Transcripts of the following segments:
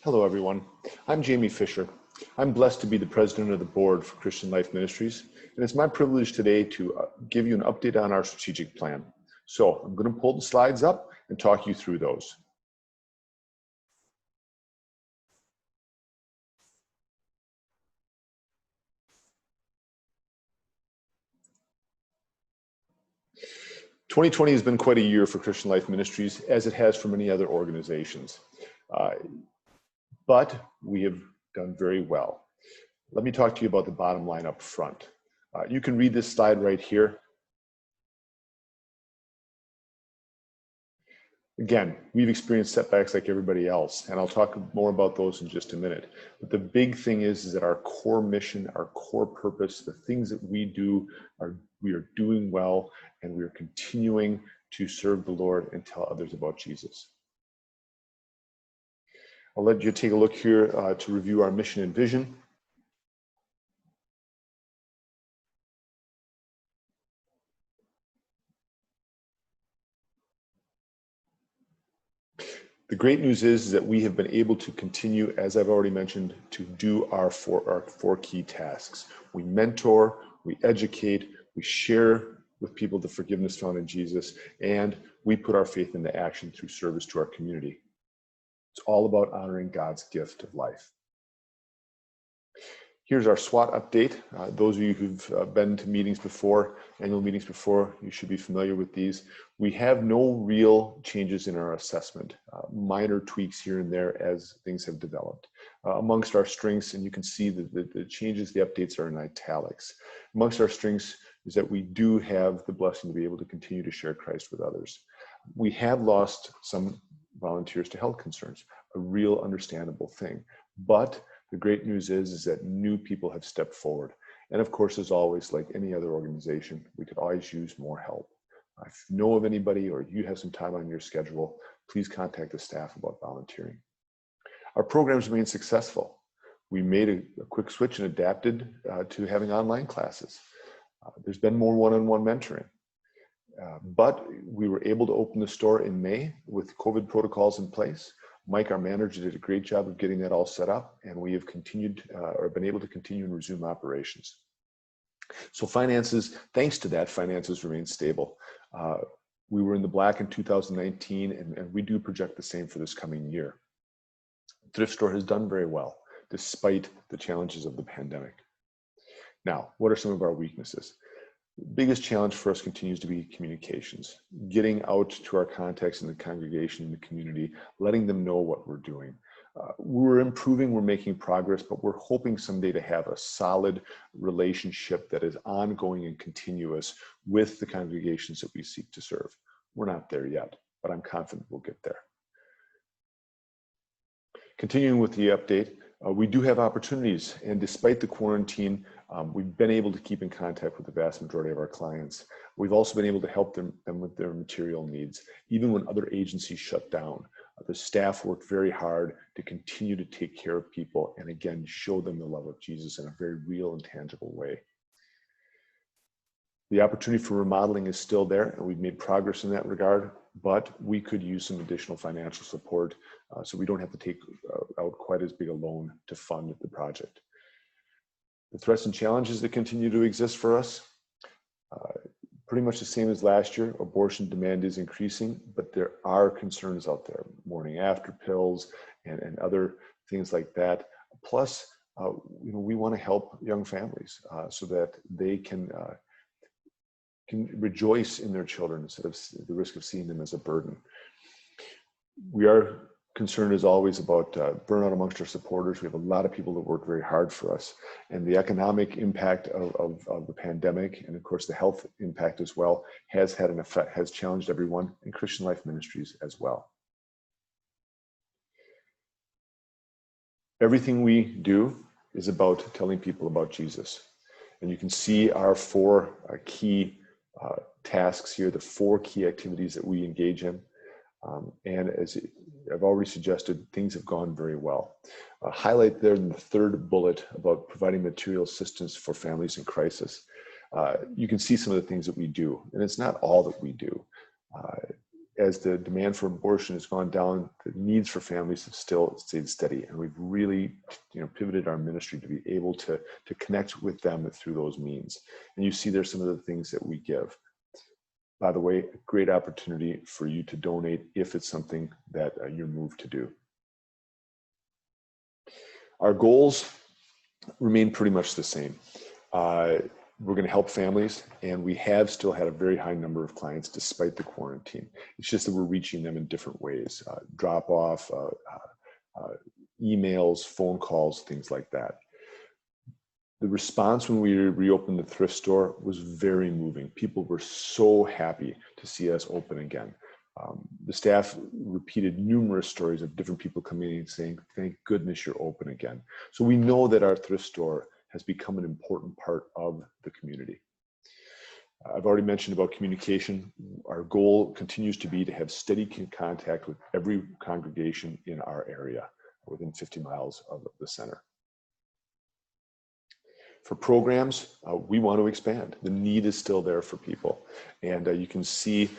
Hello, everyone. I'm Jamie Fisher. I'm blessed to be the president of the board for Christian Life Ministries, and it's my privilege today to give you an update on our strategic plan. So I'm going to pull the slides up and talk you through those. "2020 has been quite a year for Christian Life Ministries, as it has for many other organizations. But we have done very well. Let me talk to you about the bottom line up front. You can read this slide right here. Again, we've experienced setbacks like everybody else, and I'll talk more about those in just a minute. But the big thing is that our core mission, our core purpose, the things that we do, we are doing well, and we are continuing to serve the Lord and tell others about Jesus. I'll let you take a look here to review our mission and vision. The great news is that we have been able to continue, as I've already mentioned, to do our four key tasks. We mentor, we educate, we share with people the forgiveness found in Jesus, and we put our faith into action through service to our community. It's all about honoring God's gift of life. Here's our SWOT update. Those of you who've been to meetings before, annual meetings before, you should be familiar with these. We have no real changes in our assessment, minor tweaks here and there as things have developed. Amongst our strengths, and you can see that the changes, the updates are in italics. Amongst our strengths is that we do have the blessing to be able to continue to share Christ with others. We have lost some volunteers to health concerns, a real understandable thing. But the great news is that new people have stepped forward. And of course, as always, like any other organization, we could always use more help. If you know of anybody or you have some time on your schedule, please contact the staff about volunteering. Our programs remain successful. We made a quick switch and adapted to having online classes. There's been more one-on-one mentoring. But we were able to open the store in May with COVID protocols in place. Mike, our manager, did a great job of getting that all set up, and we have continued or been able to continue and resume operations. So finances, thanks to that, finances remain stable. We were in the black in 2019, and we do project the same for this coming year. Thrift store has done very well, despite the challenges of the pandemic. Now, what are some of our weaknesses? The biggest challenge for us continues to be communications, getting out to our contacts in the congregation, in the community, letting them know what we're doing. We're improving, we're making progress, but we're hoping someday to have a solid relationship that is ongoing and continuous with the congregations that we seek to serve. We're not there yet, but I'm confident we'll get there. Continuing with the update, we do have opportunities, and despite the quarantine, we've been able to keep in contact with the vast majority of our clients. We've also been able to help them with their material needs. Even when other agencies shut down, the staff worked very hard to continue to take care of people and again, show them the love of Jesus in a very real and tangible way. The opportunity for remodeling is still there, and we've made progress in that regard, but we could use some additional financial support so we don't have to take out quite as big a loan to fund the project. The threats and challenges that continue to exist for us, pretty much the same as last year. Abortion demand is increasing, but there are concerns out there, morning after pills and other things like that. Plus, we want to help young families so that they can rejoice in their children instead of the risk of seeing them as a burden. We are concerned as always about burnout amongst our supporters. We have a lot of people that work very hard for us, and the economic impact of the pandemic, and of course the health impact as well, has had an effect, has challenged everyone in Christian Life Ministries as well. Everything we do is about telling people about Jesus, and you can see our four key tasks here, the four key activities that we engage in. And as I've already suggested, things have gone very well. Highlight there in the third bullet about providing material assistance for families in crisis. You can see some of the things that we do, and it's not all that we do. as the demand for abortion has gone down, the needs for families have still stayed steady. And we've really, pivoted our ministry to be able to connect with them through those means. And you see there's some of the things that we give. By the way, a great opportunity for you to donate if it's something that you're moved to do. Our goals remain pretty much the same. We're going to help families, and we have still had a very high number of clients despite the quarantine. It's just that we're reaching them in different ways, drop off, emails, phone calls, things like that. The response when we reopened the thrift store was very moving. People were so happy to see us open again. The staff repeated numerous stories of different people coming in and saying, thank goodness you're open again. So we know that our thrift store has become an important part of the community. I've already mentioned about communication. Our goal continues to be to have steady contact with every congregation in our area within 50 miles of the center. For programs, we want to expand. The need is still there for people. And you can see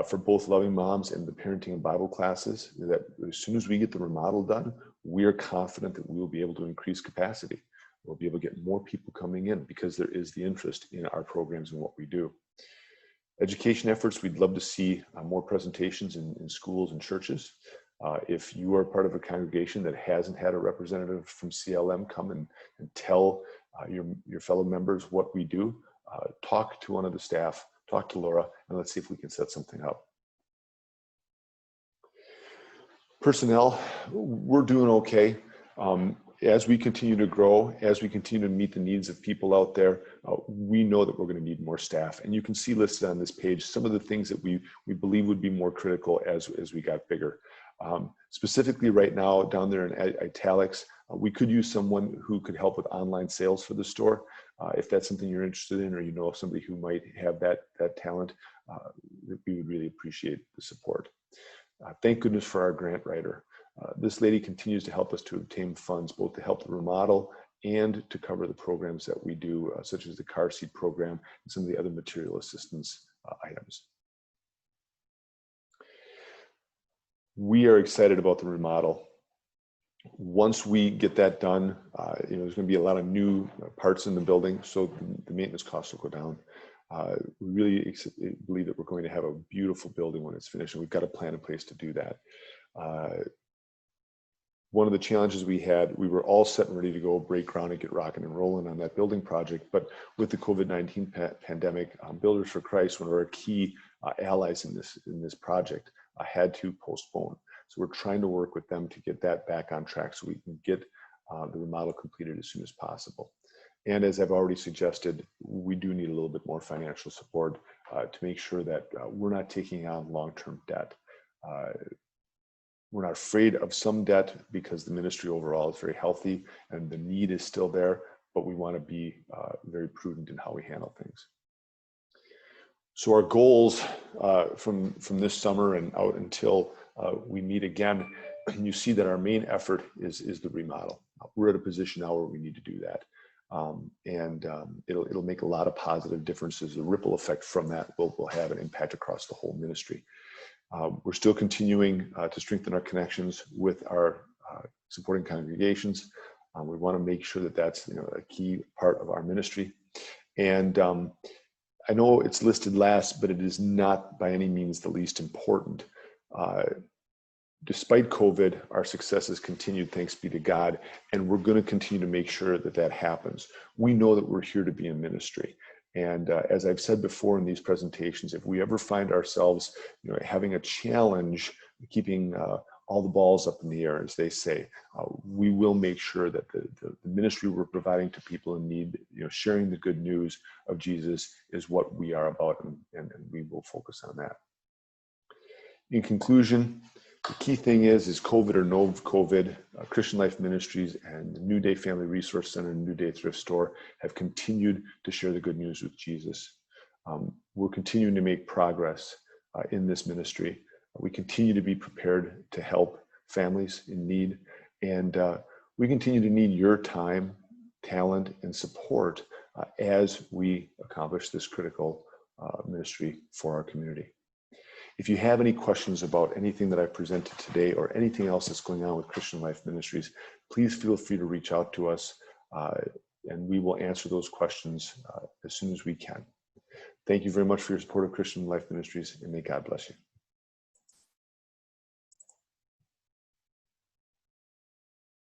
for both Loving Moms and the Parenting and Bible classes that as soon as we get the remodel done, we are confident that we will be able to increase capacity. We'll be able to get more people coming in because there is the interest in our programs and what we do. Education efforts, we'd love to see more presentations in schools and churches. If you are part of a congregation that hasn't had a representative from CLM come and tell your fellow members what we do, talk to one of the staff, talk to Laura, and let's see if we can set something up. Personnel, we're doing okay. As we continue to grow, as we continue to meet the needs of people out there, we know that we're going to need more staff. And you can see listed on this page some of the things that we believe would be more critical as we got bigger. Specifically right now, down there in italics, we could use someone who could help with online sales for the store. If that's something you're interested in, or you know of somebody who might have that talent, we would really appreciate the support. Thank goodness for our grant writer. This lady continues to help us to obtain funds, both to help the remodel and to cover the programs that we do, such as the car seat program and some of the other material assistance items. We are excited about the remodel. Once we get that done, there's going to be a lot of new parts in the building, so the maintenance costs will go down. We really believe that we're going to have a beautiful building when it's finished, and we've got a plan in place to do that. One of the challenges we had, we were all set and ready to go break ground and get rocking and rolling on that building project, but with the COVID-19 pandemic, Builders for Christ, one of our key allies in this project, had to postpone. So we're trying to work with them to get that back on track so we can get the remodel completed as soon as possible. And as I've already suggested, we do need a little bit more financial support to make sure that we're not taking on long-term debt. We're not afraid of some debt because the ministry overall is very healthy and the need is still there, but we want to be very prudent in how we handle things. So our goals from this summer and out until we meet again, you see that our main effort is the remodel. We're at a position now where we need to do that. It'll make a lot of positive differences. The ripple effect from that will have an impact across the whole ministry. We're still continuing to strengthen our connections with our supporting congregations. We want to make sure that that's a key part of our ministry. And I know it's listed last, but it is not by any means the least important. Despite COVID, our success has continued, thanks be to God, and we're going to continue to make sure that that happens. We know that we're here to be in ministry. And as I've said before in these presentations, if we ever find ourselves having a challenge keeping all the balls up in the air, as they say, we will make sure that the ministry we're providing to people in need, sharing the good news of Jesus is what we are about, and we will focus on that. In conclusion, the key thing is COVID or no COVID, Christian Life Ministries and the New Day Family Resource Center and New Day Thrift Store have continued to share the good news with Jesus. We're continuing to make progress in this ministry. We continue to be prepared to help families in need, and we continue to need your time, talent, and support as we accomplish this critical ministry for our community. If you have any questions about anything that I presented today or anything else that's going on with Christian Life Ministries, please feel free to reach out to us, and we will answer those questions as soon as we can. Thank you very much for your support of Christian Life Ministries, and may God bless you.